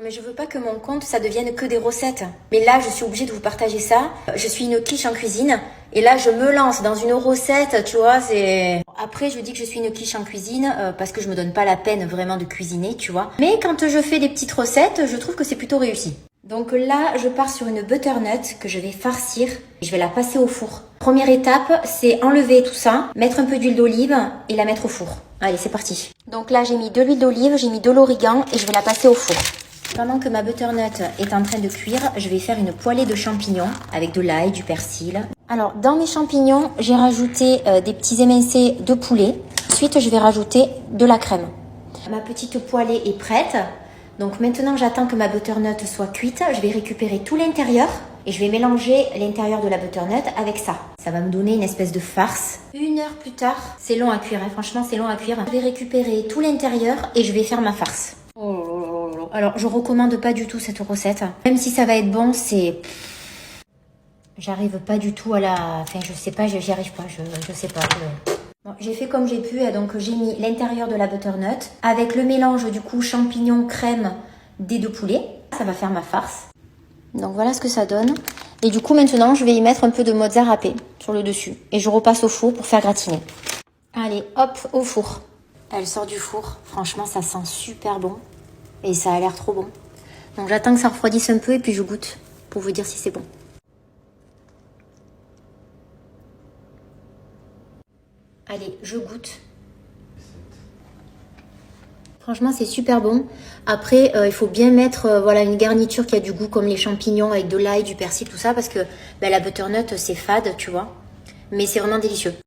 Mais je veux pas que mon compte, ça devienne que des recettes. Mais là, je suis obligée de vous partager ça. Je suis une quiche en cuisine. Et là, je me lance dans une recette, tu vois, c'est... Après, je dis que je suis une quiche en cuisine parce que je me donne pas la peine vraiment de cuisiner, tu vois. Mais quand je fais des petites recettes, je trouve que c'est plutôt réussi. Donc là, je pars sur une butternut que je vais farcir. Je vais la passer au four. Première étape, c'est enlever tout ça, mettre un peu d'huile d'olive et la mettre au four. Allez, c'est parti. Donc là, j'ai mis de l'huile d'olive, j'ai mis de l'origan et je vais la passer au four. Pendant que ma butternut est en train de cuire, je vais faire une poêlée de champignons avec de l'ail, du persil. Alors, dans mes champignons, j'ai rajouté des petits émincés de poulet. Ensuite, je vais rajouter de la crème. Ma petite poêlée est prête. Donc maintenant, j'attends que ma butternut soit cuite. Je vais récupérer tout l'intérieur et je vais mélanger l'intérieur de la butternut avec ça. Ça va me donner une espèce de farce. 1 heure plus tard, c'est long à cuire, hein. Franchement, c'est long à cuire. Je vais récupérer tout l'intérieur et je vais faire ma farce. Alors, je recommande pas du tout cette recette. Même si ça va être bon, c'est... J'arrive pas du tout à la... Enfin, je sais pas, j'y arrive pas, je sais pas. Bon, j'ai fait comme j'ai pu, donc j'ai mis l'intérieur de la butternut avec le mélange du coup champignons, crème des 2 poulets. Ça va faire ma farce. Donc voilà ce que ça donne. Et du coup, maintenant, je vais y mettre un peu de mozza râpé sur le dessus. Et je repasse au four pour faire gratiner. Allez, hop, au four. Elle sort du four. Franchement, ça sent super bon. Et ça a l'air trop bon. Donc j'attends que ça refroidisse un peu et puis je goûte pour vous dire si c'est bon. Allez, je goûte. Franchement, c'est super bon. Après, il faut bien mettre voilà, une garniture qui a du goût comme les champignons avec de l'ail, du persil, tout ça. Parce que la butternut, c'est fade, tu vois. Mais c'est vraiment délicieux.